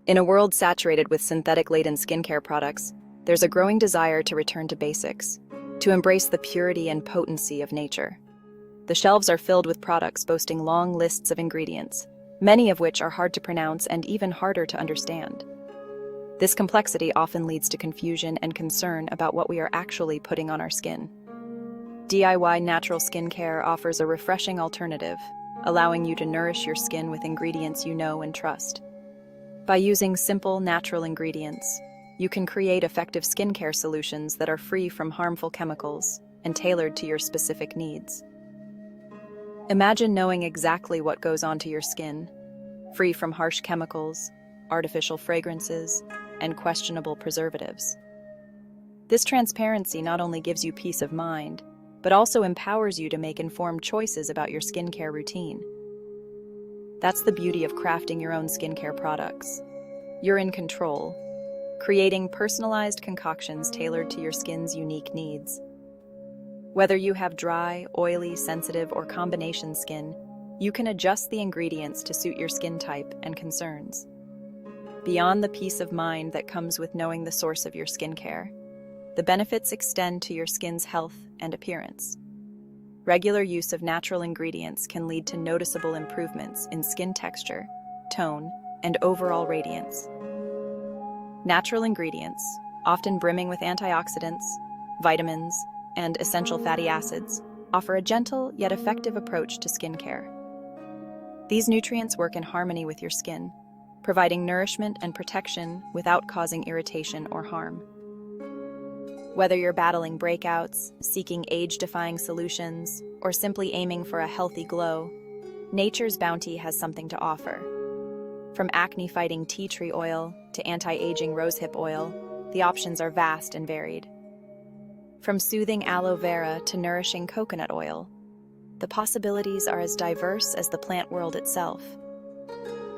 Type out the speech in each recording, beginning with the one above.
In a world saturated with synthetic-laden skincare products, there's a growing desire to return to basics, to embrace the purity and potency of nature. The shelves are filled with products boasting long lists of ingredients, many of which are hard to pronounce and even harder to understand. This complexity often leads to confusion and concern about what we are actually putting on our skin. DIY natural skincare offers a refreshing alternative, allowing you to nourish your skin with ingredients you know and trust. By using simple, natural ingredients, you can create effective skincare solutions that are free from harmful chemicals and tailored to your specific needs. Imagine knowing exactly what goes onto your skin, free from harsh chemicals, artificial fragrances, and questionable preservatives. This transparency not only gives you peace of mind, but also empowers you to make informed choices about your skincare routine. That's the beauty of crafting your own skincare products. You're in control, creating personalized concoctions tailored to your skin's unique needs. Whether you have dry, oily, sensitive, or combination skin, you can adjust the ingredients to suit your skin type and concerns. Beyond the peace of mind that comes with knowing the source of your skincare, the benefits extend to your skin's health and appearance. Regular use of natural ingredients can lead to noticeable improvements in skin texture, tone, and overall radiance. Natural ingredients, often brimming with antioxidants, vitamins, and essential fatty acids, offer a gentle yet effective approach to skincare. These nutrients work in harmony with your skin, providing nourishment and protection without causing irritation or harm. Whether you're battling breakouts, seeking age-defying solutions, or simply aiming for a healthy glow, nature's bounty has something to offer. From acne-fighting tea tree oil to anti-aging rosehip oil, the options are vast and varied. From soothing aloe vera to nourishing coconut oil, the possibilities are as diverse as the plant world itself.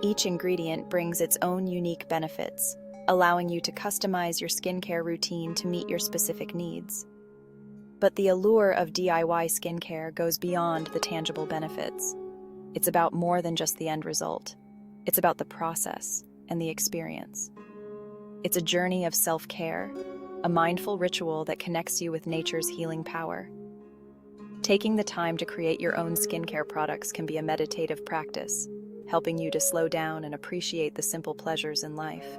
Each ingredient brings its own unique benefits, allowing you to customize your skincare routine to meet your specific needs. But the allure of DIY skincare goes beyond the tangible benefits. It's about more than just the end result. It's about the process and the experience. It's a journey of self-care, a mindful ritual that connects you with nature's healing power. Taking the time to create your own skincare products can be a meditative practice, helping you to slow down and appreciate the simple pleasures in life.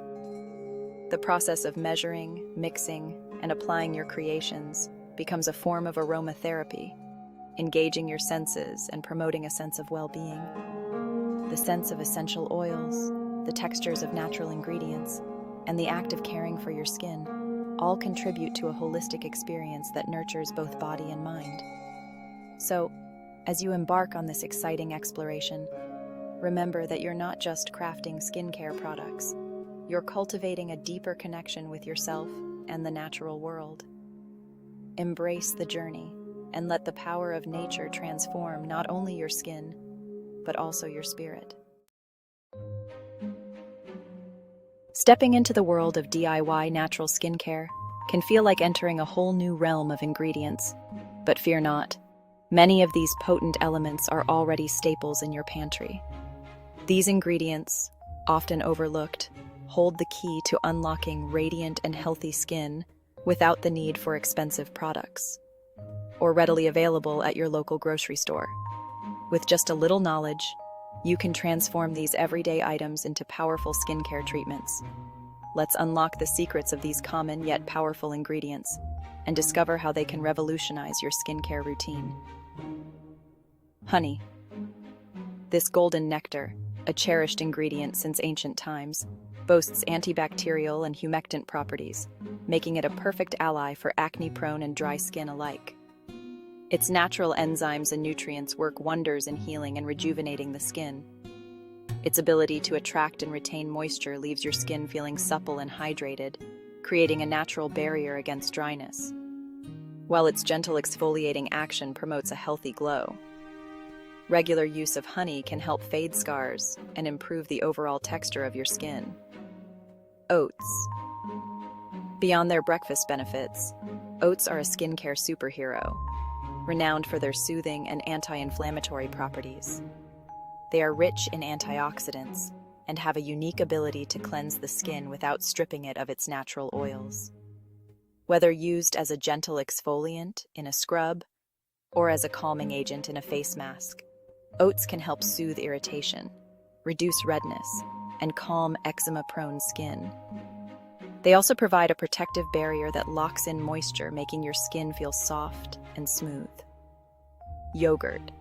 The process of measuring, mixing, and applying your creations becomes a form of aromatherapy, engaging your senses and promoting a sense of well-being. The scents of essential oils, the textures of natural ingredients, and the act of caring for your skin all contribute to a holistic experience that nurtures both body and mind. So, as you embark on this exciting exploration, remember that you're not just crafting skincare products. You're cultivating a deeper connection with yourself and the natural world. Embrace the journey and let the power of nature transform not only your skin, but also your spirit. Stepping into the world of DIY natural skincare can feel like entering a whole new realm of ingredients. But fear not. Many of these potent elements are already staples in your pantry. These ingredients, often overlooked, hold the key to unlocking radiant and healthy skin without the need for expensive products, or readily available at your local grocery store. With just a little knowledge, you can transform these everyday items into powerful skincare treatments. Let's unlock the secrets of these common yet powerful ingredients and discover how they can revolutionize your skincare routine. Honey. This golden nectar, a cherished ingredient since ancient times, boasts antibacterial and humectant properties, making it a perfect ally for acne-prone and dry skin alike. Its natural enzymes and nutrients work wonders in healing and rejuvenating the skin. Its ability to attract and retain moisture leaves your skin feeling supple and hydrated, creating a natural barrier against dryness, while its gentle exfoliating action promotes a healthy glow. Regular use of honey can help fade scars and improve the overall texture of your skin. Oats. Beyond their breakfast benefits, oats are a skincare superhero, renowned for their soothing and anti-inflammatory properties. They are rich in antioxidants, and have a unique ability to cleanse the skin without stripping it of its natural oils. Whether used as a gentle exfoliant in a scrub or as a calming agent in a face mask, oats can help soothe irritation, reduce redness, and calm eczema-prone skin. They also provide a protective barrier that locks in moisture, making your skin feel soft and smooth. Yogurt.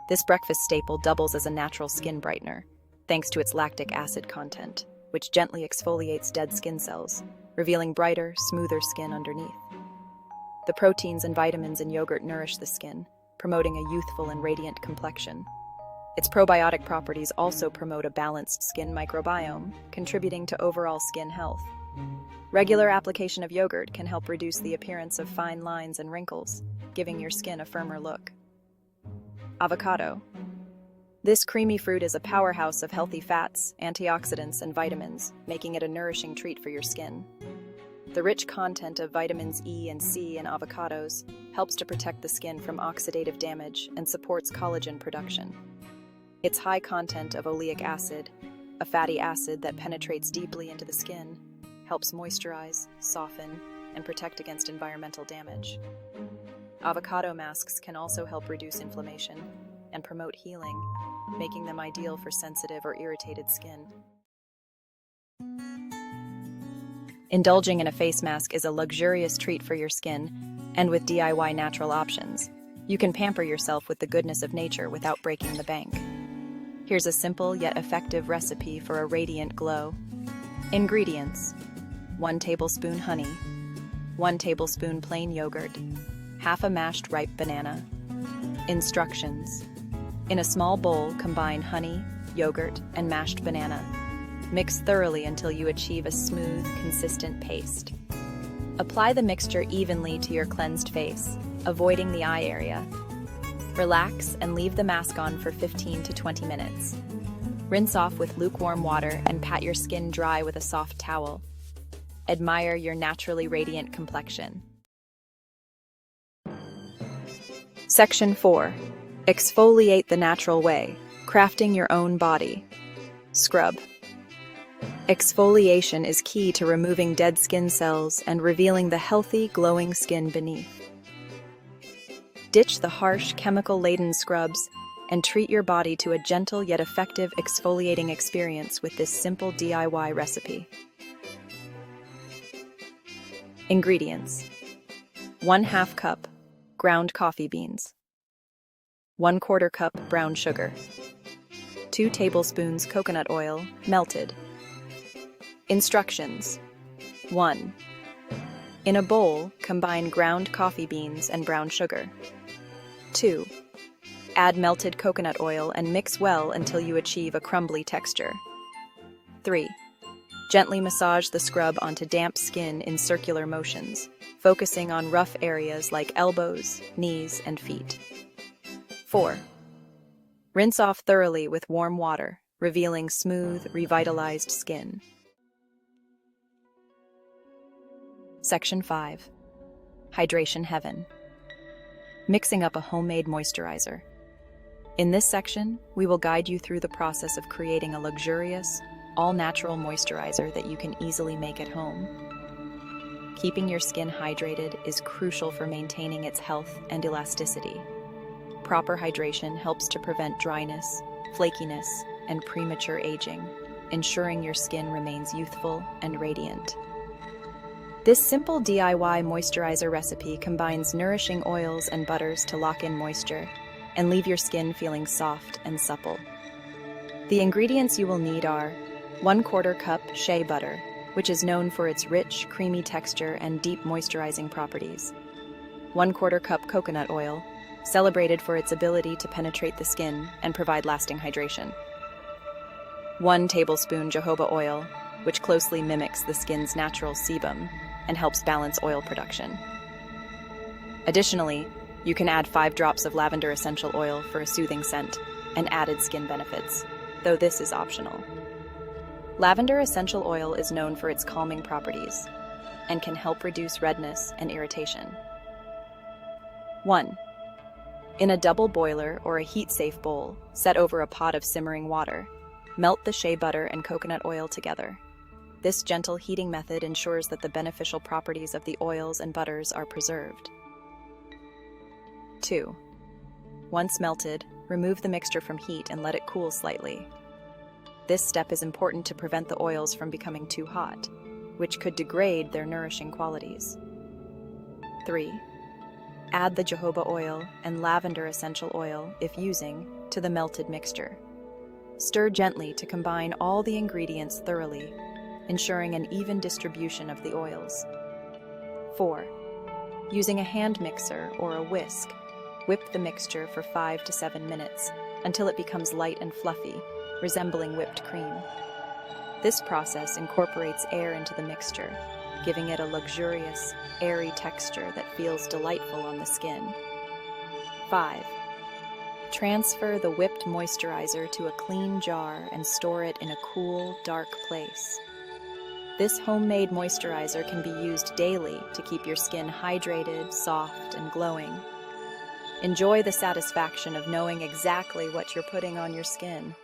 This breakfast staple doubles as a natural skin brightener, thanks to its lactic acid content, which gently exfoliates dead skin cells, revealing brighter, smoother skin underneath. The proteins and vitamins in yogurt nourish the skin, promoting a youthful and radiant complexion. Its probiotic properties also promote a balanced skin microbiome, contributing to overall skin health. Regular application of yogurt can help reduce the appearance of fine lines and wrinkles, giving your skin a firmer look. Avocado. This creamy fruit is a powerhouse of healthy fats, antioxidants, and vitamins, making it a nourishing treat for your skin. The rich content of vitamins E and C in avocados helps to protect the skin from oxidative damage and supports collagen production. Its high content of oleic acid, a fatty acid that penetrates deeply into the skin, helps moisturize, soften, and protect against environmental damage. Avocado masks can also help reduce inflammation and promote healing, making them ideal for sensitive or irritated skin. Indulging in a face mask is a luxurious treat for your skin, and with DIY natural options, you can pamper yourself with the goodness of nature without breaking the bank. Here's a simple yet effective recipe for a radiant glow. Ingredients: 1 tablespoon honey, 1 tablespoon plain yogurt, half a mashed ripe banana. Instructions: in a small bowl, combine honey, yogurt, and mashed banana. Mix thoroughly until you achieve a smooth, consistent paste. Apply the mixture evenly to your cleansed face, avoiding the eye area. Relax and leave the mask on for 15 to 20 minutes. Rinse off with lukewarm water and pat your skin dry with a soft towel. Admire your naturally radiant complexion. Section 4. Exfoliate the natural way, crafting your own body. Scrub. Exfoliation is key to removing dead skin cells and revealing the healthy, glowing skin beneath. Ditch the harsh, chemical-laden scrubs and treat your body to a gentle yet effective exfoliating experience with this simple DIY recipe. Ingredients: 1/2 cup ground coffee beans, 1/4 cup brown sugar, 2 tablespoons coconut oil, melted. Instructions: 1. In a bowl, combine ground coffee beans and brown sugar. 2. Add melted coconut oil and mix well until you achieve a crumbly texture. 3. Gently massage the scrub onto damp skin in circular motions, focusing on rough areas like elbows, knees, and feet. 4. Rinse off thoroughly with warm water, revealing smooth, revitalized skin. Section 5. Hydration Heaven. Mixing up a homemade moisturizer. In this section, we will guide you through the process of creating a luxurious, all-natural moisturizer that you can easily make at home. Keeping your skin hydrated is crucial for maintaining its health and elasticity. Proper hydration helps to prevent dryness, flakiness, and premature aging, ensuring your skin remains youthful and radiant. This simple DIY moisturizer recipe combines nourishing oils and butters to lock in moisture and leave your skin feeling soft and supple. The ingredients you will need are 1/4 cup shea butter, which is known for its rich, creamy texture and deep moisturizing properties. 1/4 cup coconut oil, celebrated for its ability to penetrate the skin and provide lasting hydration. 1 tablespoon jojoba oil, which closely mimics the skin's natural sebum and helps balance oil production. Additionally, you can add 5 drops of lavender essential oil for a soothing scent and added skin benefits, though this is optional. Lavender essential oil is known for its calming properties and can help reduce redness and irritation. 1. In a double boiler or a heat-safe bowl, set over a pot of simmering water, Melt the shea butter and coconut oil together. This gentle heating method ensures that the beneficial properties of the oils and butters are preserved. 2. Once melted, remove the mixture from heat and let it cool slightly. This step is important to prevent the oils from becoming too hot, which could degrade their nourishing qualities. 3. Add the jojoba oil and lavender essential oil, if using, to the melted mixture. Stir gently to combine all the ingredients thoroughly, ensuring an even distribution of the oils. 4. Using a hand mixer or a whisk, whip the mixture for 5 to 7 minutes until it becomes light and fluffy, resembling whipped cream. This process incorporates air into the mixture, giving it a luxurious, airy texture that feels delightful on the skin. 5. Transfer the whipped moisturizer to a clean jar and store it in a cool, dark place. This homemade moisturizer can be used daily to keep your skin hydrated, soft, and glowing. Enjoy the satisfaction of knowing exactly what you're putting on your skin.